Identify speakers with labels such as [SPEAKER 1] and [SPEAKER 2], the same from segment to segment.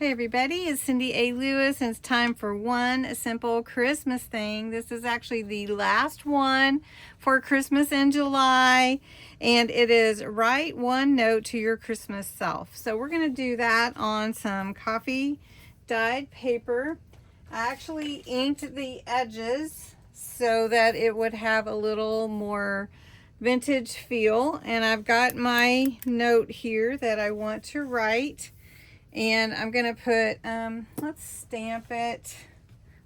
[SPEAKER 1] Hey everybody, it's Cindy A. Lewis and it's time for one simple Christmas thing. This is actually the last one for Christmas in July, and it is write one note to your Christmas self. So we're going to do that on some coffee dyed paper. I actually inked the edges so that it would have a little more vintage feel, and I've got my note here that I want to write. And I'm going to put, let's stamp it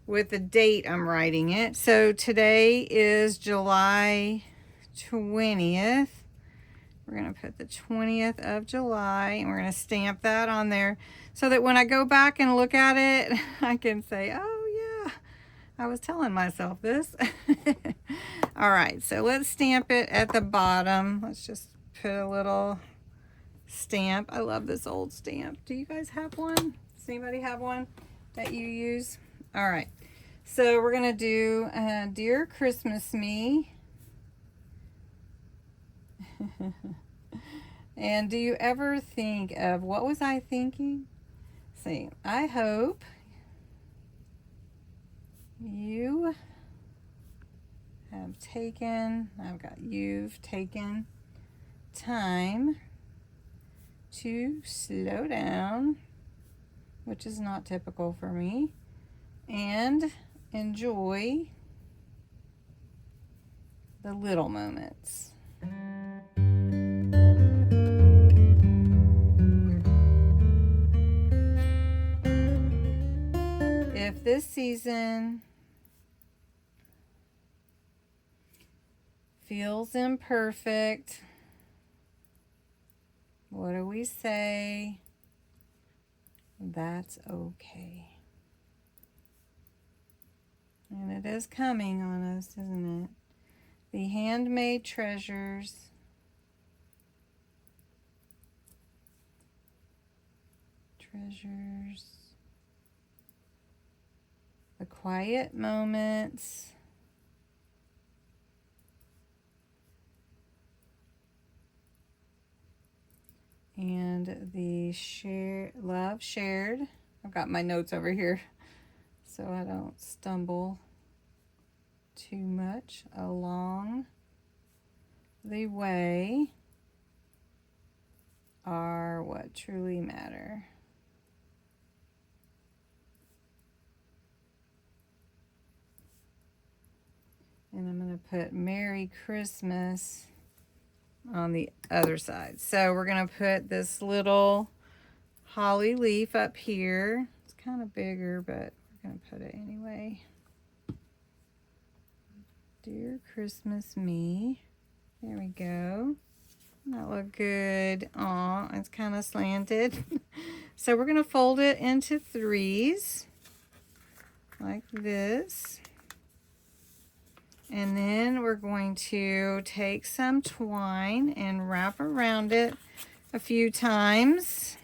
[SPEAKER 1] with the date I'm writing it. So today is July 20th. We're going to put the 20th of July, and we're going to stamp that on there so that when I go back and look at it, I can say, oh yeah, I was telling myself this. All right, so let's stamp it at the bottom. Let's just put a little stamp. I love this old stamp. Do you guys have one? Does anybody have one that you use? All right, so we're gonna do Dear Christmas Me. And do you ever think of what was I thinking? See, I hope you have taken, you've taken time to slow down, which is not typical for me, and enjoy the little moments. If this season feels imperfect, what do we say? That's okay. And it is coming on us, isn't it? The handmade treasures. The quiet moments. And the love shared. I've got my notes over here so I don't stumble too much along the way are what truly matter. And I'm going to put Merry Christmas on the other side. So we're going to put this little holly leaf up here. It's kind of bigger, but we're going to put it anyway. Dear Christmas Me. There we go. That look good. Aw, it's kind of slanted. So we're going to fold it into threes like this. And then we're going to take some twine and wrap around it a few times.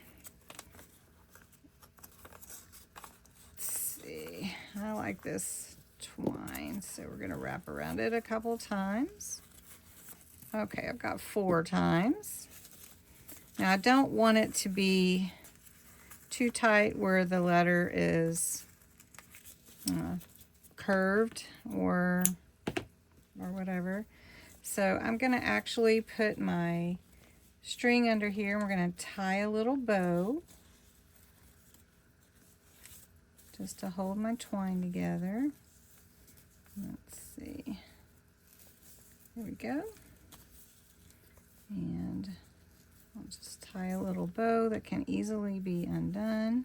[SPEAKER 1] Let's see. I like this twine, so we're going to wrap around it a couple times. Okay, I've got 4 times. Now I don't want it to be too tight where the letter is curved or whatever. So I'm going to actually put my string under here, and we're going to tie a little bow just to hold my twine together. Let's see. There we go. And I'll just tie a little bow that can easily be undone.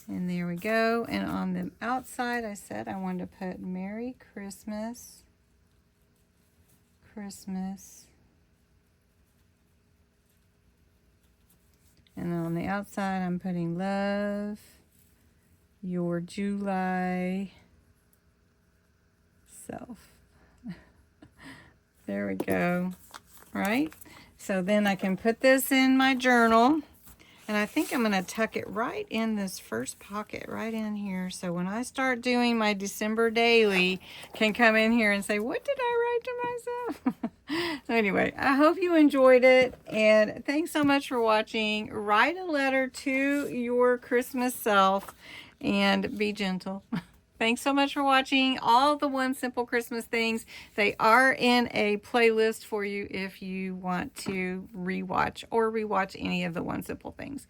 [SPEAKER 1] And there we go. And on the outside, I said I wanted to put Merry Christmas. And on the outside, I'm putting love your July self. There we go. All right. So then I can put this in my journal. And I think I'm going to tuck it right in this first pocket, right in here. So when I start doing my December daily, can come in here and say, what did I write to myself? So anyway, I hope you enjoyed it, and thanks so much for watching. Write a letter to your Christmas self and be gentle. Thanks so much for watching all the One Simple Christmas things. They are in a playlist for you if you want to rewatch any of the One Simple things.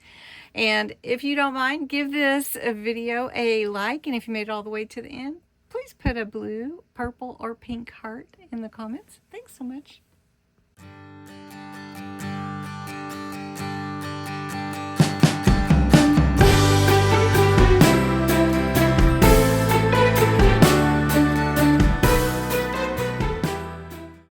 [SPEAKER 1] And if you don't mind, give this video a like, and if you made it all the way to the end, please put a blue, purple, or pink heart in the comments. Thanks so much.